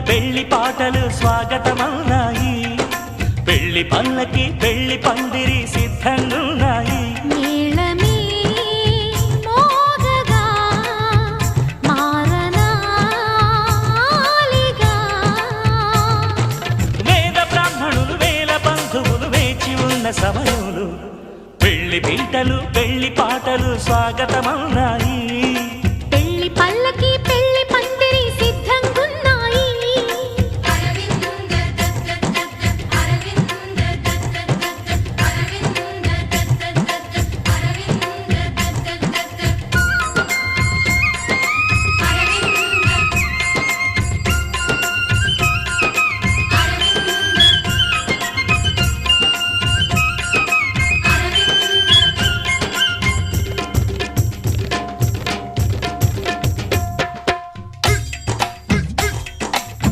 పెళ్లి పాటలు స్వాగతమవునాయి. పెళ్లి పల్లకి పెళ్లి పందిరి సిద్ధంగున్నాయి. మేళమే మోగగా మారనాలిగా. వేద బ్రాహ్మణులు వేల బంధువులు వేచి ఉన్న సమయంలో పెళ్లి పీటలు పెళ్లి పాటలు స్వాగతమవునాయి.